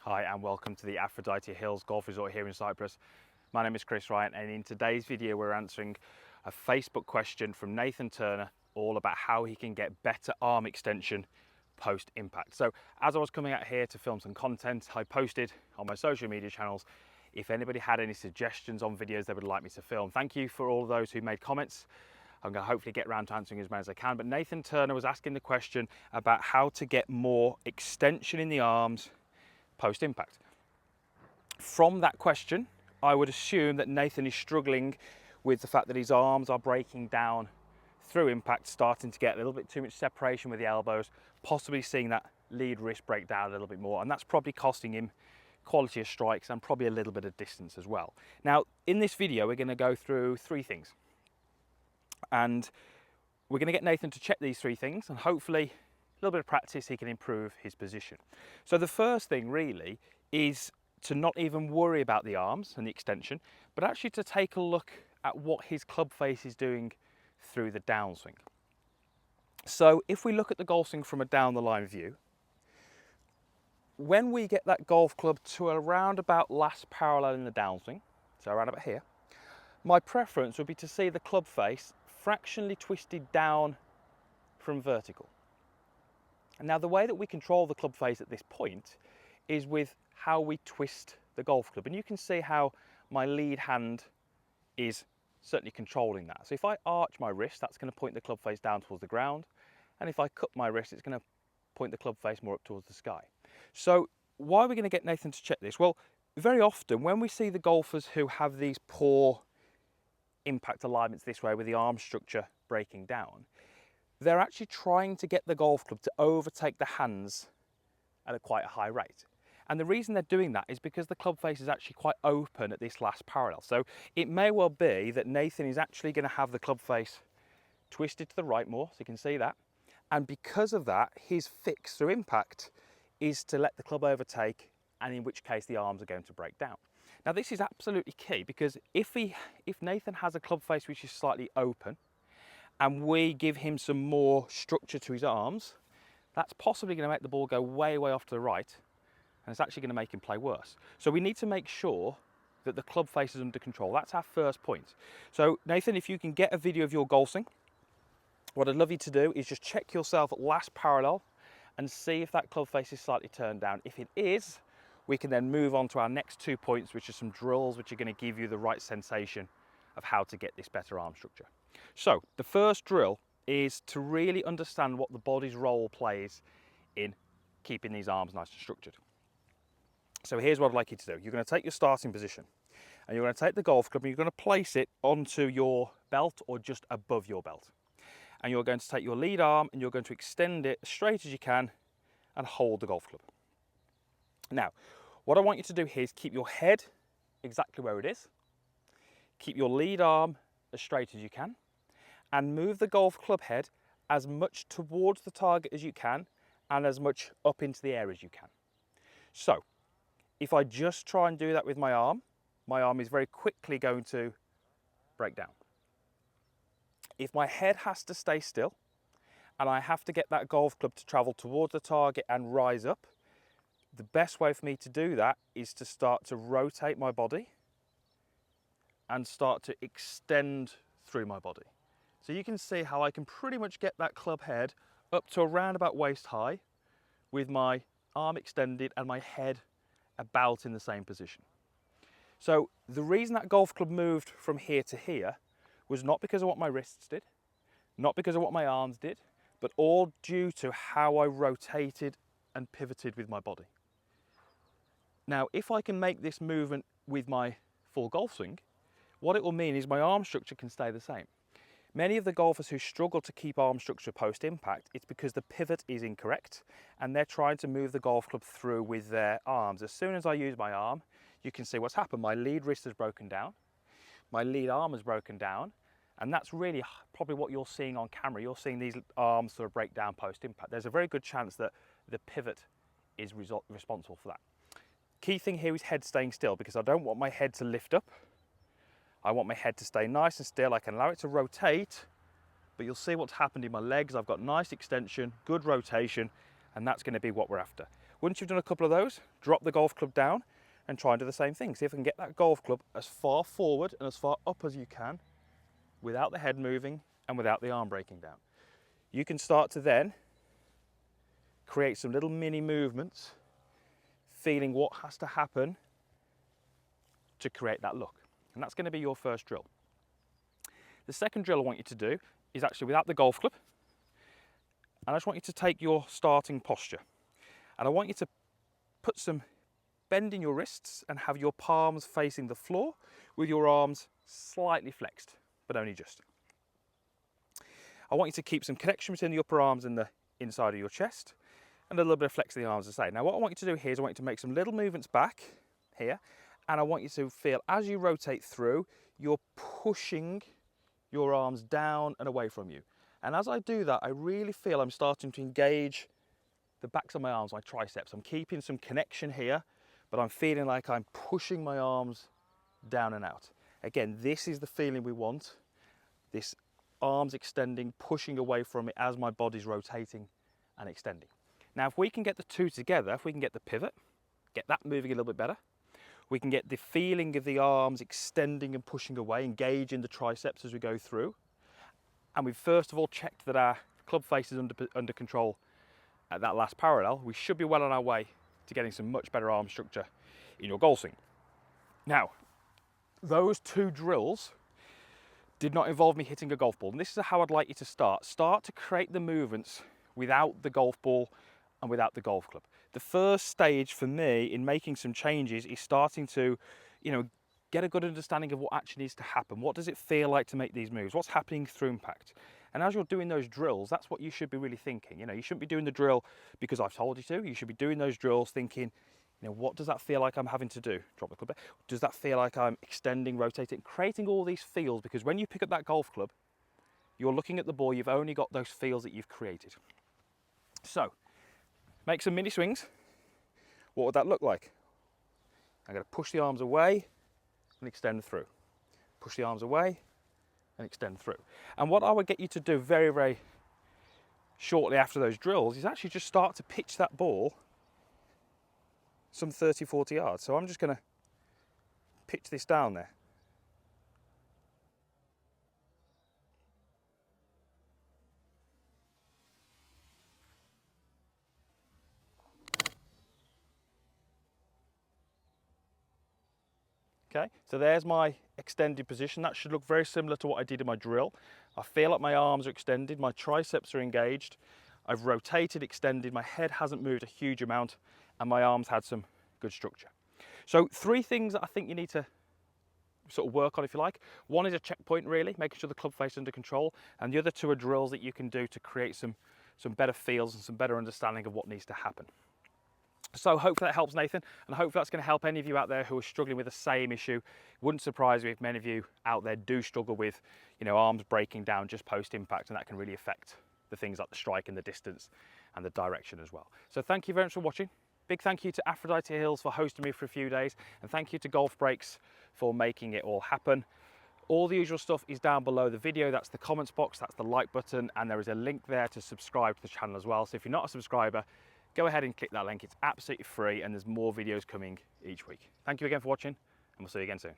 Hi and welcome to the Aphrodite Hills Golf Resort here in Cyprus. My name is Chris Ryan and in today's video we're answering a Facebook question from Nathan Turner all about how he can get better arm extension post impact. So as I was coming out here to film some content, I posted on my social media channels if anybody had any suggestions on videos they would like me to film. Thank you for all of those who made comments. I'm going to hopefully get around to answering as many as I can, but Nathan Turner was asking the question about how to get more extension in the arms post-impact. From that question, I would assume that Nathan is struggling with the fact that his arms are breaking down through impact, starting to get a little bit too much separation with the elbows, possibly seeing that lead wrist break down a little bit more, and that's probably costing him quality of strikes and probably a little bit of distance as well. Now, in this video, we're going to go through three things, and we're going to get Nathan to check these three things, and hopefully a little bit of practice, he can improve his position. So the first thing really is to not even worry about the arms and the extension, but actually to take a look at what his club face is doing through the downswing. So if we look at the golf swing from a down the line view, when we get that golf club to around about last parallel in the downswing, so around about here, my preference would be to see the club face fractionally twisted down from vertical. And now the way that we control the club face at this point is with how we twist the golf club. And you can see how my lead hand is certainly controlling that. So if I arch my wrist, that's going to point the club face down towards the ground. And if I cup my wrist, it's going to point the club face more up towards the sky. So why are we going to get Nathan to check this? Well, very often when we see the golfers who have these poor impact alignments this way with the arm structure breaking down, they're actually trying to get the golf club to overtake the hands at quite a high rate. And the reason they're doing that is because the club face is actually quite open at this last parallel. So it may well be that Nathan is actually going to have the club face twisted to the right more, so you can see that. And because of that, his fix through impact is to let the club overtake, and in which case the arms are going to break down. Now this is absolutely key, because if Nathan has a club face which is slightly open, and we give him some more structure to his arms, that's possibly going to make the ball go way, way off to the right, and it's actually going to make him play worse. So we need to make sure that the club face is under control. That's our first point. So Nathan, if you can get a video of your golf swing, what I'd love you to do is just check yourself at last parallel and see if that club face is slightly turned down. If it is, we can then move on to our next 2 points, which are some drills which are going to give you the right sensation of how to get this better arm structure. So the first drill is to really understand what the body's role plays in keeping these arms nice and structured. So here's what I'd like you to do. You're going to take your starting position and you're going to take the golf club and you're going to place it onto your belt or just above your belt. And you're going to take your lead arm and you're going to extend it as straight as you can and hold the golf club. Now, what I want you to do here is keep your head exactly where it is. Keep your lead arm as straight as you can, and move the golf club head as much towards the target as you can and as much up into the air as you can. So if I just try and do that with my arm is very quickly going to break down. If my head has to stay still and I have to get that golf club to travel towards the target and rise up, the best way for me to do that is to start to rotate my body and start to extend through my body. So you can see how I can pretty much get that club head up to around about waist high with my arm extended and my head about in the same position. So the reason that golf club moved from here to here was not because of what my wrists did, not because of what my arms did, but all due to how I rotated and pivoted with my body. Now, if I can make this movement with my full golf swing, what it will mean is my arm structure can stay the same. Many of the golfers who struggle to keep arm structure post-impact, it's because the pivot is incorrect and they're trying to move the golf club through with their arms. As soon as I use my arm, you can see what's happened. My lead wrist has broken down, my lead arm has broken down, and that's really probably what you're seeing on camera. You're seeing these arms sort of break down post-impact. There's a very good chance that the pivot is responsible for that. Key thing here is head staying still, because I don't want my head to lift up. I want my head to stay nice and still. I can allow it to rotate, but you'll see what's happened in my legs. I've got nice extension, good rotation, and that's going to be what we're after. Once you've done a couple of those, drop the golf club down and try and do the same thing. See if I can get that golf club as far forward and as far up as you can without the head moving and without the arm breaking down. You can start to then create some little mini movements, feeling what has to happen to create that look. And that's going to be your first drill. The second drill I want you to do is actually without the golf club. And I just want you to take your starting posture. And I want you to put some bend in your wrists and have your palms facing the floor with your arms slightly flexed, but only just. I want you to keep some connection between the upper arms and the inside of your chest, and a little bit of flex of the arms as I say. Now what I want you to do here is I want you to make some little movements back here, and I want you to feel as you rotate through, you're pushing your arms down and away from you. And as I do that, I really feel I'm starting to engage the backs of my arms, my triceps. I'm keeping some connection here, but I'm feeling like I'm pushing my arms down and out. Again, this is the feeling we want. This arms extending, pushing away from it as my body's rotating and extending. Now, if we can get the two together, if we can get the pivot, get that moving a little bit better, we can get the feeling of the arms extending and pushing away, engaging the triceps as we go through. And we've first of all checked that our club face is under control at that last parallel. We should be well on our way to getting some much better arm structure in your golf swing. Now, those two drills did not involve me hitting a golf ball. And this is how I'd like you to start. Start to create the movements without the golf ball and without the golf club. The first stage for me in making some changes is starting to, get a good understanding of what actually needs to happen. What does it feel like to make these moves? What's happening through impact? And as you're doing those drills, that's what you should be really thinking. You shouldn't be doing the drill because I've told you to. You should be doing those drills thinking, what does that feel like I'm having to do? Drop the club there. Does that feel like I'm extending, rotating, creating all these feels? Because when you pick up that golf club, you're looking at the ball, you've only got those feels that you've created. So, make some mini swings. What would that look like? I'm going to push the arms away and extend through. Push the arms away and extend through. And what I would get you to do very, very shortly after those drills is actually just start to pitch that ball some 30, 40 yards. So I'm just going to pitch this down there. Okay, so there's my extended position. That should look very similar to what I did in my drill. I feel like my arms are extended, my triceps are engaged, I've rotated, extended, my head hasn't moved a huge amount, and my arms had some good structure. So 3 things that I think you need to sort of work on, if you like. One is a checkpoint, really, making sure the club face is under control, and the other 2 are drills that you can do to create some better feels and some better understanding of what needs to happen. So hopefully that helps, Nathan, and hopefully that's going to help any of you out there who are struggling with the same issue. It wouldn't surprise me if many of you out there do struggle with, arms breaking down just post-impact, and that can really affect the things like the strike and the distance and the direction as well. So thank you very much for watching. Big thank you to Aphrodite Hills for hosting me for a few days, and thank you to Golf Breaks for making it all happen. All the usual stuff is down below the video. That's the comments box, that's the like button, and there is a link there to subscribe to the channel as well. So if you're not a subscriber, go ahead and click that link. It's absolutely free, and there's more videos coming each week. Thank you again for watching, and we'll see you again soon.